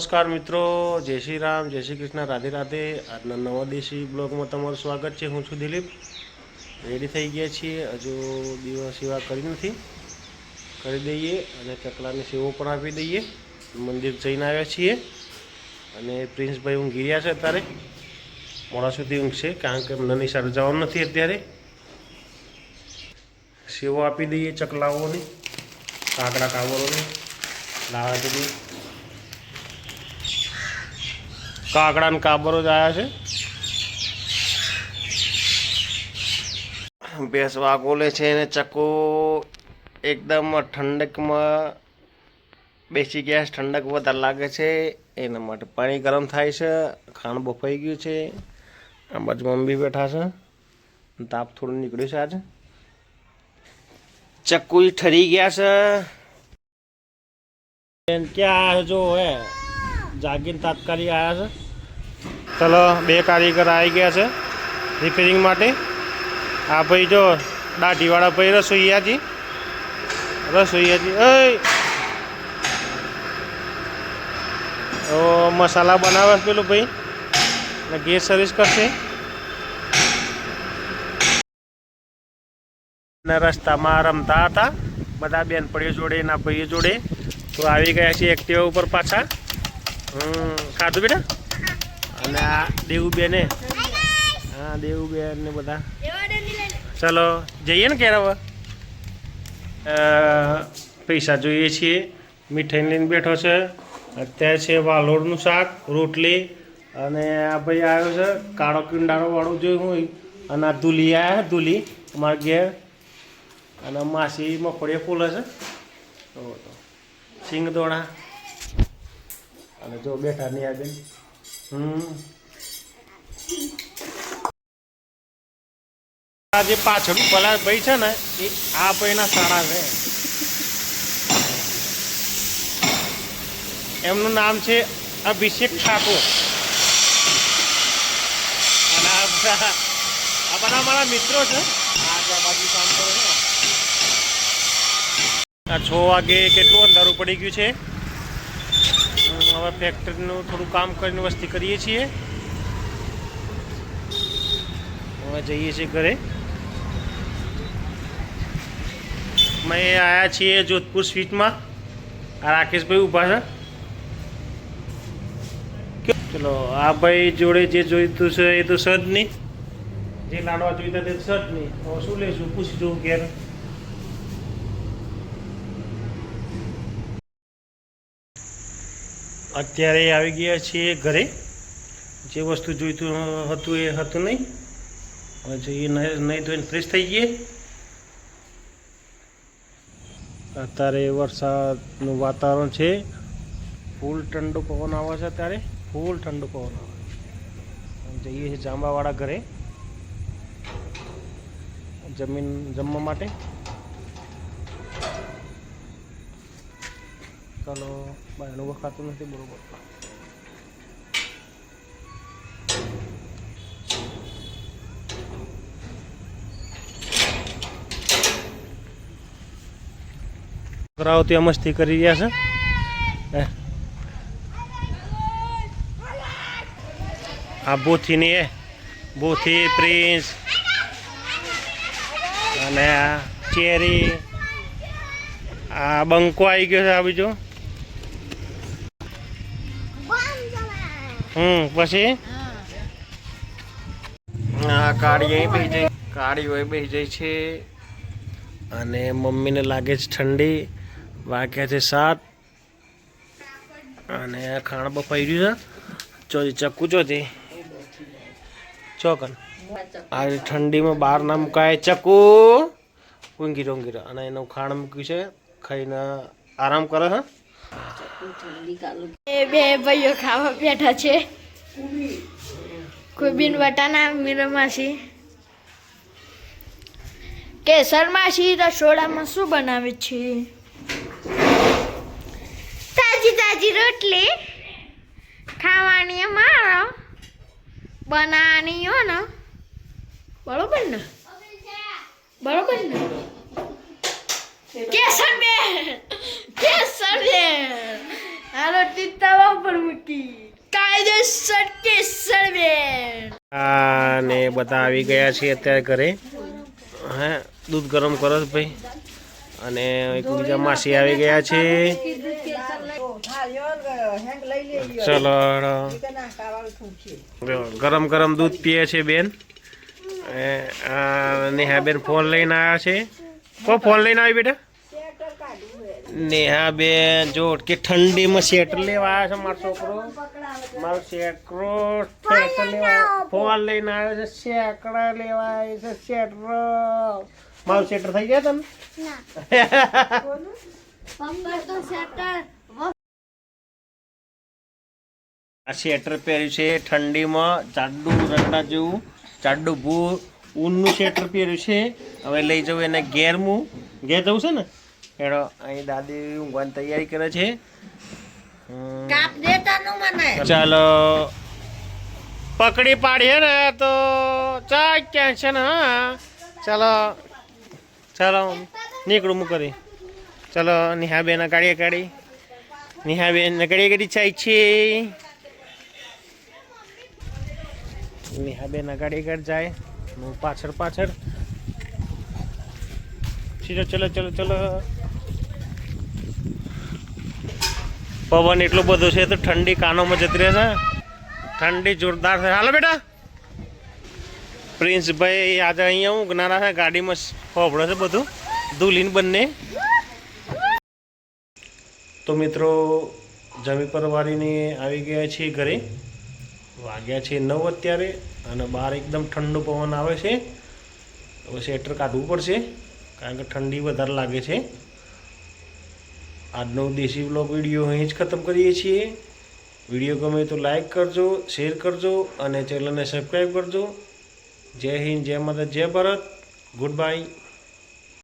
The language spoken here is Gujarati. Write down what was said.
નમસ્કાર મિત્રો, જય શ્રી રામ, જય શ્રી કૃષ્ણ, રાધે રાધે. આજના નવા દેશી બ્લોગમાં તમારું સ્વાગત છે. હું છું દિલીપ. રેડી થઈ ગયા છીએ. હજુ દીવા સેવા કરી નથી, કરી દઈએ અને ચકલાની સેવો પણ આપી દઈએ. મંદિર જઈને આવ્યા છીએ અને પ્રિન્સભાઈ ઊંઘી રહ્યા છે. અત્યારે મોડા સુધી ઊંઘશે, કારણ કે એમને નિશાળ જવાનું નથી. અત્યારે સેવો આપી દઈએ ચકલાઓની, કાકડા કાવરોને લાવા દીધી. કાકડા ને કાબરો જ આવ્યા છે. ભેંસ વાગોલે છે અને ચકો એકદમ ઠંડકમાં બેસી ગયા. ઠંડક વધારે લાગે છે એના માટે પાણી ગરમ થાય છે. ખાણ બફાઈ ગયું છે. આ બાજુ મમ્મી બેઠા છે. તાપ થોડું નીકળ્યું છે આજે. ચક્કુ ઠરી ગયા છે. ક્યાં જો હે જાગીને તાત્કાલિક આવ્યા છે. ચલો, 2 કારીગર આવી ગયા છે રિપેરિંગ માટે. આ ભાઈ જો દાઢીવાળા ભાઈ રસોઈયાજી મસાલા બનાવે છે પેલું ભાઈ, અને ગેસ સર્વિસ કરશે. રસ્તામાં રમતા હતા બધા બેનપણીઓ જોડે, એના ભાઈઓ જોડે. તો આવી ગયા છે એક્ટિવા ઉપર પાછા. ખાધું બેટા. અને આ દેવુબેને, હા દેવુબેન ને બધા. ચલો જઈએ ને ક્યારે હવે. પૈસા જોઈએ છીએ. મીઠાઈ લઈને બેઠો છે અત્યારે. છે વાલોડનું શાક, રોટલી, અને આ ભાઈ આવ્યો છે કાળો કિંડાળો વાળું જોયું હોય. અને આ ધૂલી આવ્યા, ધૂલી અમારા ઘેર. અને માસી મફળીએ ફૂલે છે સિંગ દોણા. અને જો બેઠા નહીં આગળ. આ જે પાછળ પેલા ભાઈ છે ને, એ આ ભાઈના સાડા છે. એમનું નામ છે અભિષેક ઠાકોર. અને આ બધા મારા મિત્રો છે. આ બાજુ કામ કરે છે. આ 6 વાગે કેટલું અંધારું પડી ગયું છે. હવે ફેક્ટરીનું થોડું કામ કરીને વસ્તી કરીએ છીએ. હવે જઈએ છીએ ઘરે. અમે આવ્યા છીએ જોધપુર સ્વીટમાં. આ રાકેશભાઈ ઊભા છે. ચલો, આ ભાઈ જોડે જે જોઈતું છે એ તો સજ નહીં, જે લાડવા જોઈતા તે સજ નહીં. તો શું લઈશું પૂછી જોઉં ક્યારે. અત્યારે આવી ગયા છીએ ઘરે. જે વસ્તુ જોઈતું હતું એ હતું નહીં. હવે જઈએ નહીં ધોઈને ફ્રેશ થઈ ગઈએ. અત્યારે વરસાદનું વાતાવરણ છે. ફૂલ ઠંડો પવન આવે છે. અત્યારે ફૂલ ઠંડો પવન આવે. જઈએ છીએ જાંબાવાળા ઘરે જમવા માટે. ચાલો, બહારનું વખાતું નથી બરોબર. છોકરાઓ ત્યાં મસ્તી કરી રહ્યા છે. આ બોથીની બોથી, પ્રિન્સ અને આ ચેરી. આ બંકો આવી ગયો છે. આ બીજો પછી આ કાળી હોય બેસી જાય છે. અને મમ્મીને લાગે છે ઠંડી. વાગ્યા છે 7. અને આ ખાણ બફાઈ રહ્યું છે. ચક્કુ ચોથી ચોકન આ ઠંડીમાં બહાર ના મુકાય. ચક્કુ ઊંઘી રહ્યો અને એનું ખાણ મૂક્યું છે. ખાઈને આરામ કરે છે. બે ભાઈઓ ખાવા બેઠા છે. કુબીન વટાના, મીરા માસી. કેસર માસી રસોડામાં શું બનાવે છે? તાજી તાજી રોટલી ખાવાની. મારો બનાવવાની હો ને. બરોબર ને? કેસર બેન આ રોટલી તવા પર મૂકી કાયદેસર કેસર બેન. ને બધા આવી ગયા છે અત્યારે ઘરે. હે દૂધ ગરમ કરો છો ભાઈ. અને એક બીજા માસી આવી ગયા છે. ચલો ગરમ ગરમ દૂધ પીએ છે બેન. નેહા બેન ફોન લઈને આવ્યા છે. કો ફોન લઈને આવી બેટા? નેહા બેન જો કે ઠંડીમાં સ્વેટર લેવા આવ્યો છે મારો છોકરો. મારો છોકરો સ્વેટર લેવા ફોન લઈને આવ્યો છે. સ્વેટર લેવા આવ્યો છે. સ્વેટર મારું સ્વેટર થઈ ગયા તને? આ સ્વેટર પહેર્યું છે ઠંડીમાં. જાડું રંડા જેવું જાડું ભૂ ઊનનું સ્વેટર પહેર્યું છે. હવે લઈ જવું એને ઘેર જવું છે ને એનો. અહીં દાદી ઊંઘવાની તૈયારી કરે છે. ચાલો પકડી પાડીએ ને તો ચા ક્યાં છે ને. હા ચાલો ચાલો નીકળું હું કરી. ચાલો નિહાબેન ગાડીએ કાઢી. નિહાબેન ગાડીએ ગાડી ચાય છે. નિહાબેન ગાડી કાઢ જાય. હું પાછળ પાછળ. ચલો ચલો ચલો ચલો. પવન એટલો બધો છે તો ઠંડી કાનોમાં જતી રહેશે. ઠંડી જોરદાર છે. હાલો બેટા પ્રિન્સભાઈ આજે અહીંયા ઊંઘનારા છે. ગાડીમાં હોભળે છે બધું ધૂલીન બંને. તો મિત્રો જમી પરવારીને આવી ગયા છીએ ઘરે. વાગ્યા છે 9 અત્યારે અને બહાર એકદમ ઠંડુ પવન આવે છે. હવે સ્વેટર કાઢવું પડશે કારણ કે ઠંડી વધારે લાગે છે. આજનો દેશી વ્લોગ વિડીયો અહીં જ ખતમ કરીએ છીએ. વિડીયો ગમે તો લાઈક કરજો, શેર કરજો અને ચેનલને સબસ્ક્રાઈબ કરજો. જય હિન્દ, જય માતા, જય ભારત. Good bye.